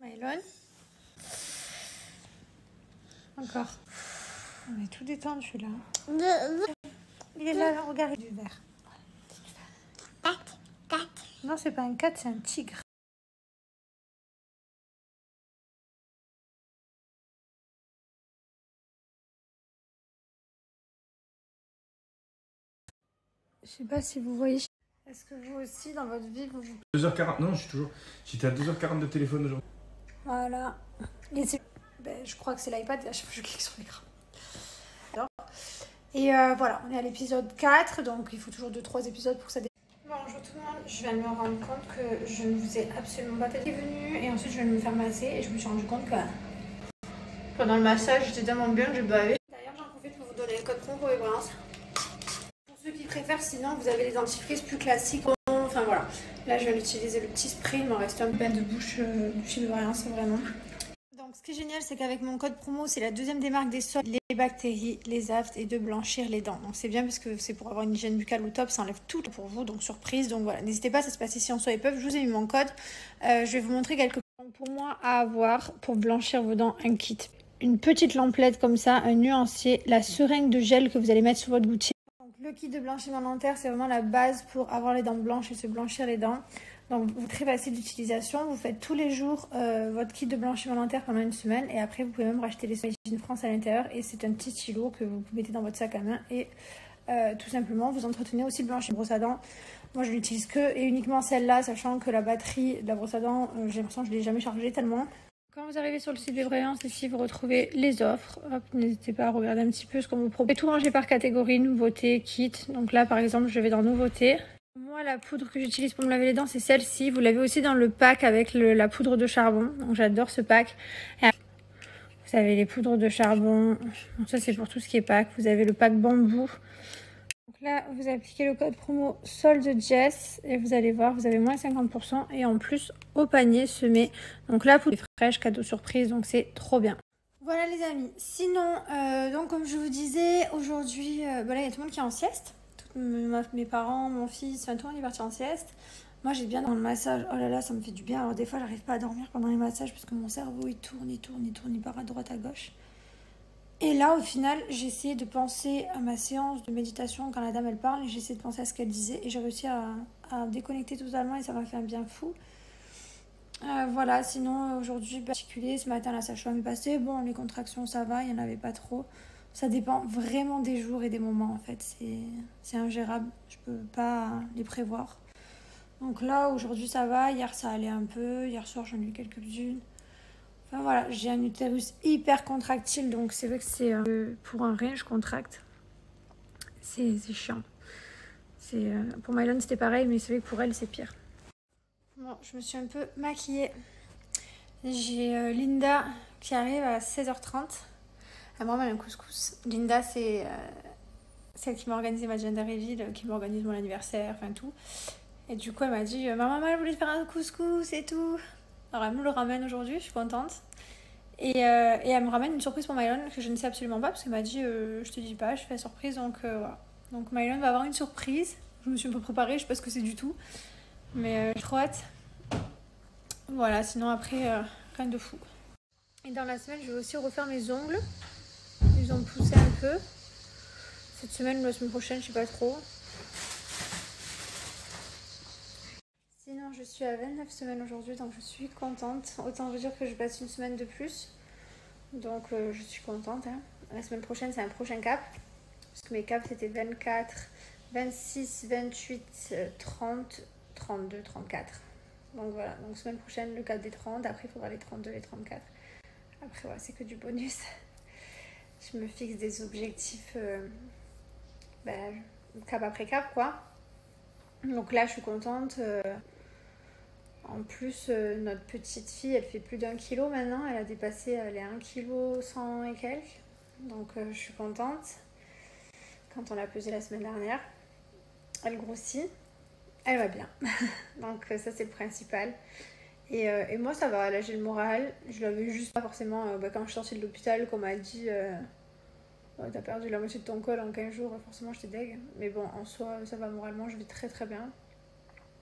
Mylon. Encore. On est tout détendu là. Il est là, regarde du vert. Non, c'est pas un cat, c'est un tigre. Je sais pas si vous voyez. Est-ce que vous aussi, dans votre vie, vous... 2h40, non, j'étais à 2h40 de téléphone aujourd'hui. Voilà. Et je crois que c'est l'iPad, et à chaque fois je clique sur l'écran. Et voilà, on est à l'épisode 4, donc il faut toujours 2-3 épisodes pour que ça démarre. Bonjour tout le monde, je viens de me rendre compte que je ne vous ai absolument pas fait venue et ensuite je viens de me faire masser et je me suis rendu compte que pendant le massage j'étais tellement bien que j'ai bavé. D'ailleurs j'en profite pour vous donner le code promo Evrance. Pour ceux qui préfèrent, sinon vous avez les dentifrices plus classiques. Enfin voilà, là je vais utiliser le petit spray, il m'en reste un bain de bouche de chez Evrance vraiment. Donc ce qui est génial, c'est qu'avec mon code promo, c'est la deuxième démarque des soins, les bactéries, les aftes et de blanchir les dents. Donc c'est bien parce que c'est pour avoir une hygiène buccale au top, ça enlève tout pour vous, donc surprise. Donc voilà, n'hésitez pas, ça se passe ici en Soie et Puff, je vous ai mis mon code. Je vais vous montrer quelques points pour moi à avoir pour blanchir vos dents, un kit. Une petite lamplette comme ça, un nuancier, la seringue de gel que vous allez mettre sur votre gouttière. Donc le kit de blanchiment dentaire, c'est vraiment la base pour avoir les dents blanches et se blanchir les dents. Donc très facile d'utilisation, vous faites tous les jours votre kit de blanchiment dentaire pendant une semaine et après vous pouvez même racheter les soins Hygiène France à l'intérieur et c'est un petit stylo que vous mettez dans votre sac à main et tout simplement vous entretenez aussi le blanchiment brosse à dents. Moi je l'utilise que et uniquement celle-là, sachant que la batterie de la brosse à dents, j'ai l'impression que je ne l'ai jamais chargée tellement. Quand vous arrivez sur le site d'Evrance, ici vous retrouvez les offres. N'hésitez pas à regarder un petit peu ce qu'on vous propose. Tout rangé par catégorie, nouveautés, kit. Donc là par exemple je vais dans nouveautés. Moi, la poudre que j'utilise pour me laver les dents, c'est celle-ci. Vous l'avez aussi dans le pack avec la poudre de charbon. Donc, j'adore ce pack. Et vous avez les poudres de charbon. Donc, ça, c'est pour tout ce qui est pack. Vous avez le pack bambou. Donc là, vous appliquez le code promo solde Jess et vous allez voir, vous avez moins 50%. Et en plus, au panier se met. Donc là, poudre fraîche, cadeau surprise. Donc, c'est trop bien. Voilà, les amis. Sinon, donc, comme je vous disais, aujourd'hui, là, il y a tout le monde qui est en sieste. Mes parents, mon fils, enfin tout le monde est parti en sieste. Moi j'ai bien dans le massage, oh là là ça me fait du bien. Alors des fois j'arrive pas à dormir pendant les massages parce que mon cerveau il tourne, il part à droite à gauche. Et là au final j'ai essayé de penser à ma séance de méditation quand la dame elle parle et j'ai essayé de penser à ce qu'elle disait et j'ai réussi à déconnecter totalement et ça m'a fait un bien fou. Voilà, sinon aujourd'hui particulier, ce matin la sage-femme est passée, bon les contractions ça va, il n'y en avait pas trop. Ça dépend vraiment des jours et des moments en fait, c'est ingérable, je peux pas les prévoir. Donc là aujourd'hui ça va, hier ça allait un peu, hier soir j'en ai eu quelques-unes. Enfin voilà, j'ai un utérus hyper contractile donc c'est vrai que c'est pour un rien je contracte. C'est chiant. Pour Mylon c'était pareil mais c'est vrai que pour elle c'est pire. Bon, je me suis un peu maquillée. J'ai Linda qui arrive à 16h30. Elle me ramène un couscous. Linda, c'est celle qui m'a organisé ma gender reveal, qui m'organise mon anniversaire, enfin tout. Et du coup, elle m'a dit ma maman, elle voulait faire un couscous et tout. Alors, elle me le ramène aujourd'hui, je suis contente. Et elle me ramène une surprise pour Mylon que je ne sais absolument pas parce qu'elle m'a dit je te dis pas, je fais la surprise. Donc voilà. Donc Mylon va avoir une surprise. Je me suis un peu préparée, je sais pas ce que c'est du tout. Mais j'ai trop hâte. Voilà, sinon après, rien de fou. Et dans la semaine, je vais aussi refaire mes ongles. Ils ont poussé un peu. Cette semaine ou la semaine prochaine, je sais pas trop. Sinon, je suis à 29 semaines aujourd'hui, donc je suis contente. Autant vous dire que je passe une semaine de plus. Donc je suis contente. Hein. La semaine prochaine, c'est un prochain cap. Parce que mes caps, c'était 24, 26, 28, 30, 32, 34. Donc voilà, donc semaine prochaine, le cap des 30. Après, il faudra les 32, les 34. Après, voilà, c'est que du bonus. Je me fixe des objectifs cap après cap, quoi. Donc là, je suis contente. En plus, notre petite fille, elle fait plus d'1 kilo maintenant. Elle a dépassé les 1 kg 100 et quelques. Donc je suis contente. Quand on l'a pesée la semaine dernière, elle grossit. Elle va bien. Donc ça, c'est le principal. Et moi, ça va. Là, j'ai le moral. Je l'avais juste pas forcément... quand je suis sortie de l'hôpital, qu'on m'a dit... t'as perdu la moitié de ton col en 15 jours. Forcément, j'étais deg. Mais bon, en soi, ça va moralement. Je vais très très bien.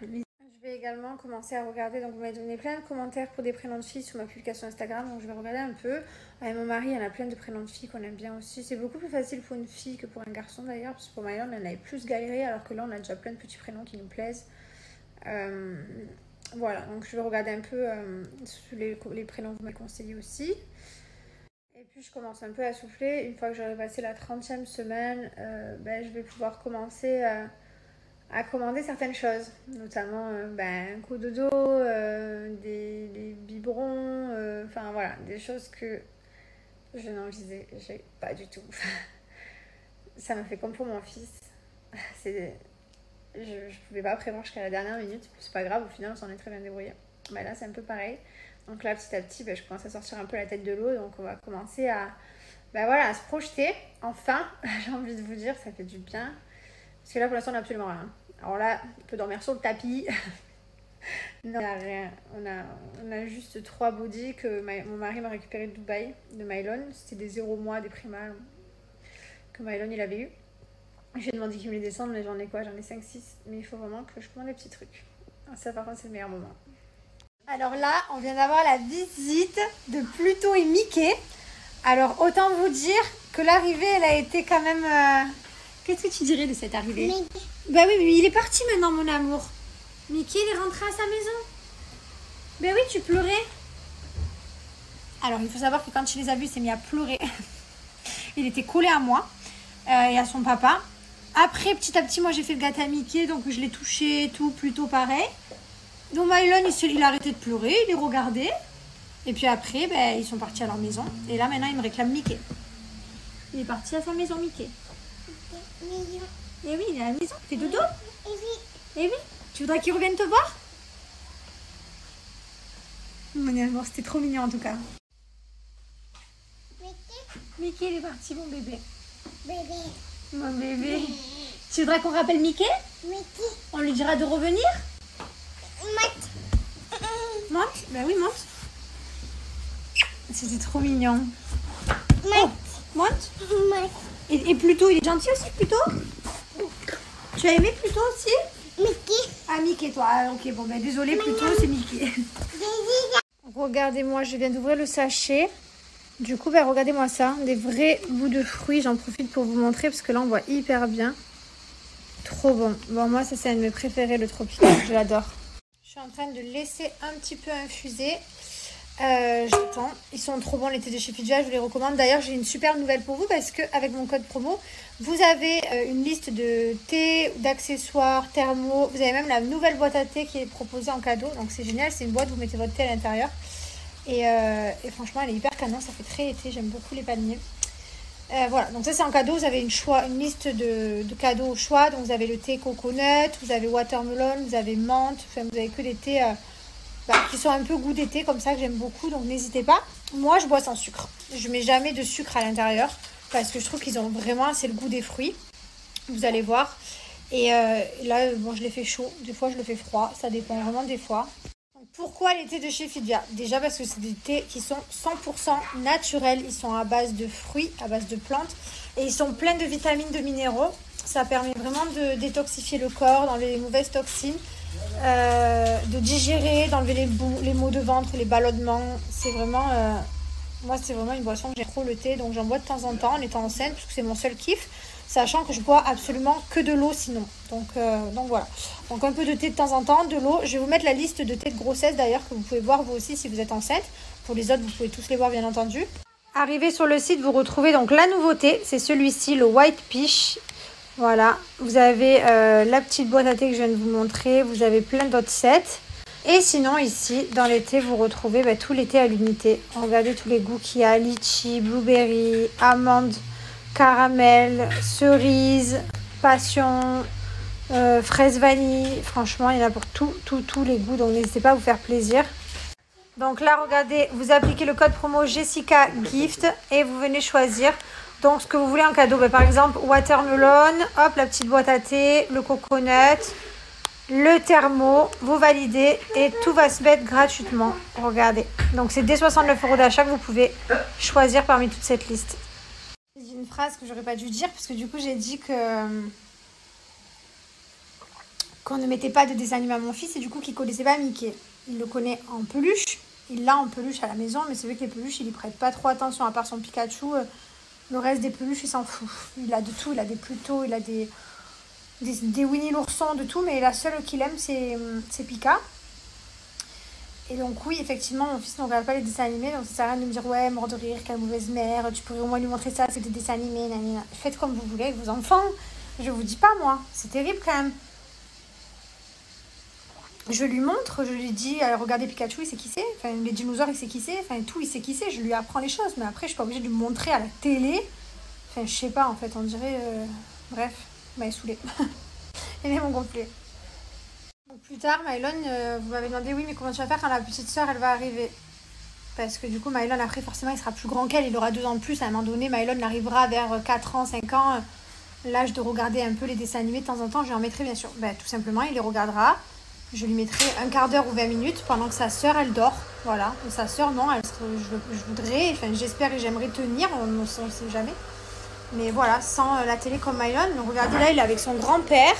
Je vais également commencé à regarder, donc vous m'avez donné plein de commentaires pour des prénoms de filles sur ma publication Instagram, donc je vais regarder un peu. Avec mon mari, il y en a plein de prénoms de filles qu'on aime bien aussi. C'est beaucoup plus facile pour une fille que pour un garçon d'ailleurs, parce que pour Mylon, on avait plus galéré, alors que là, on a déjà plein de petits prénoms qui nous plaisent. Voilà, donc je vais regarder un peu les prénoms que vous m'avez conseillés aussi. Et puis je commence un peu à souffler. Une fois que j'aurai passé la 30e semaine, je vais pouvoir commencer à commander certaines choses, notamment un cododo, des biberons, enfin voilà, des choses que je n'envisageais pas du tout. Ça m'a fait comme pour mon fils. Je pouvais pas prévoir jusqu'à la dernière minute, c'est pas grave, au final on s'en est très bien débrouillé. Là c'est un peu pareil, donc là petit à petit je commence à sortir un peu la tête de l'eau, donc on va commencer à se projeter, enfin. J'ai envie de vous dire, ça fait du bien, parce que là pour l'instant on n'a absolument rien. Alors là, on peut dormir sur le tapis. Non, on n'a rien. On a juste 3 bodys que mon mari m'a récupéré de Dubaï, de Mylon. C'était des 0 mois, des primals que Mylon il avait eu. J'ai demandé qu'il me les descende, mais j'en ai quoi? J'en ai 5-6. Mais il faut vraiment que je commande des petits trucs. Ça par contre c'est le meilleur moment. Alors là, on vient d'avoir la visite de Pluto et Mickey. Alors autant vous dire que l'arrivée, elle a été quand même... Qu'est-ce que tu dirais de cette arrivée? Bah oui, mais il est parti maintenant, mon amour. Mickey, il est rentré à sa maison. Ben oui, tu pleurais. Alors, il faut savoir que quand il les a vus, il s'est mis à pleurer. Il était collé à moi et à son papa. Après, petit à petit, moi, j'ai fait le gâteau à Mickey, donc je l'ai touché, tout, plutôt pareil. Donc, Mylon, il a arrêté de pleurer, il les regardait. Et puis après, ils sont partis à leur maison. Et là, maintenant, il me réclame Mickey. Il est parti à sa maison, Mickey. Et oui, il est à la maison, il fait dodo. Et oui, tu voudrais qu'il revienne te voir? Mon amour, c'était trop mignon en tout cas. Mickey, il est parti, mon bébé. Mon bébé. Tu voudrais qu'on rappelle Mickey? On lui dira de revenir? Monte? Ben oui, monte. C'était trop mignon. Oh, monte. Et Pluto, il est gentil aussi, Pluto? Tu as aimé Pluto aussi? Mickey. Ah, Mickey, toi. Ah, ok, bon, désolé, Pluto, c'est Mickey. Regardez-moi, je viens d'ouvrir le sachet. Du coup, regardez-moi ça. Des vrais bouts de fruits. J'en profite pour vous montrer parce que là, on voit hyper bien. Trop bon. Bon, moi, ça, c'est un de mes préférés, le tropical. Je l'adore. Je suis en train de laisser un petit peu infuser. J'attends. Ils sont trop bons, les thés de chez Fidja, je vous les recommande. D'ailleurs, j'ai une super nouvelle pour vous parce qu'avec mon code promo, vous avez une liste de thés, d'accessoires, thermos. Vous avez même la nouvelle boîte à thé qui est proposée en cadeau. Donc c'est génial, c'est une boîte, vous mettez votre thé à l'intérieur. Et franchement, elle est hyper canon, ça fait très été. J'aime beaucoup les palmiers. Voilà, donc ça c'est en cadeau. Vous avez une liste de cadeaux au choix. Donc vous avez le thé coconut, vous avez watermelon, vous avez menthe. Enfin, vous avez que des thés... qui sont un peu goût d'été comme ça, que j'aime beaucoup, donc n'hésitez pas. Moi je bois sans sucre, je mets jamais de sucre à l'intérieur parce que je trouve qu'ils ont vraiment, c'est le goût des fruits, vous allez voir. Et là bon, je les fais chaud, des fois je le fais froid, ça dépend vraiment des fois. Donc, pourquoi les thés de chez Fidja? Déjà parce que c'est des thés qui sont 100% naturels, ils sont à base de fruits, à base de plantes et ils sont pleins de vitamines, de minéraux. Ça permet vraiment de détoxifier le corps, d'enlever les mauvaises toxines. De digérer, d'enlever les maux de ventre, les ballonnements. C'est vraiment moi c'est vraiment une boisson que j'ai trop, le thé, donc j'en bois de temps en temps en étant enceinte parce que c'est mon seul kiff, sachant que je bois absolument que de l'eau sinon, donc voilà, donc un peu de thé de temps en temps, de l'eau. Je vais vous mettre la liste de thé de grossesse d'ailleurs que vous pouvez voir vous aussi si vous êtes enceinte. Pour les autres vous pouvez tous les voir bien entendu. Arrivé sur le site, vous retrouvez donc la nouveauté, c'est celui-ci, le White Peach. Voilà, vous avez la petite boîte à thé que je viens de vous montrer, vous avez plein d'autres sets. Et sinon ici, dans les thés, vous retrouvez tous les thés à l'unité. Regardez tous les goûts qu'il y a, litchi, blueberry, amande, caramel, cerise, passion, fraise vanille. Franchement, il y en a pour tous les goûts, donc n'hésitez pas à vous faire plaisir. Donc là, regardez, vous appliquez le code promo Jessica Gift et vous venez choisir. Donc, ce que vous voulez en cadeau, par exemple, watermelon, hop, la petite boîte à thé, le coconut, le thermo, vous validez et tout va se mettre gratuitement. Regardez. Donc, c'est dès 69 € d'achat que vous pouvez choisir parmi toute cette liste. J'ai dit une phrase que j'aurais pas dû dire parce que du coup, j'ai dit que qu'on ne mettait pas de dessin animé à mon fils et du coup qu'il ne connaissait pas Mickey. Il le connaît en peluche, il l'a en peluche à la maison, mais c'est vrai que les peluches, il y prête pas trop attention à part son Pikachu. Le reste des peluches, il s'en fout. Il a de tout, il a des Pluto, il a des Winnie l'ourson, de tout, mais la seule qu'il aime, c'est Pika. Et donc oui, effectivement, mon fils ne regarde pas les dessins animés, donc ça sert à rien de me dire « Ouais, mort de rire, quelle mauvaise mère, tu pourrais au moins lui montrer ça, c'est des dessins animés, nanana. » Faites comme vous voulez avec vos enfants, je vous dis pas moi, c'est terrible quand même. Je lui montre, je lui dis « Regardez Pikachu, il sait qui c'est, enfin les dinosaures, il sait qui c'est, enfin tout, il sait qui c'est. » Je lui apprends les choses, mais après, je suis pas obligée de lui montrer à la télé. Enfin, je sais pas, en fait, on dirait... Bref, il m'a saoulée. Il est mon complet. Plus tard, Mylon, vous m'avez demandé, oui, mais comment tu vas faire quand la petite soeur, elle va arriver? Parce que du coup, Mylon, après, forcément, il sera plus grand qu'elle, il aura 2 ans de plus. À un moment donné, Mylon arrivera vers 4 ans, 5 ans, l'âge de regarder un peu les dessins animés de temps en temps. Je lui en mettrai, bien sûr. Ben, tout simplement, il les regardera. Je lui mettrai un quart d'heure ou 20 minutes pendant que sa soeur, elle dort. Voilà. Et sa soeur, non, je voudrais, enfin, j'espère et j'aimerais tenir, on ne sait jamais. Mais voilà, sans la télé comme Mylon. Donc, regardez, là, il est avec son grand-père,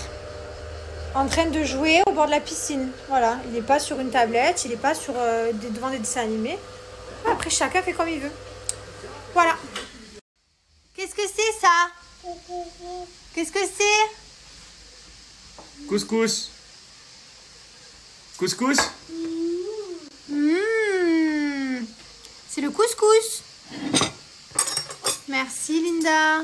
en train de jouer au bord de la piscine. Voilà, il n'est pas sur une tablette, il n'est pas sur, devant des dessins animés. Après, chacun fait comme il veut. Voilà. Qu'est-ce que c'est ça? Qu'est-ce que c'est? Couscous. Couscous. C'est le couscous. Merci Linda.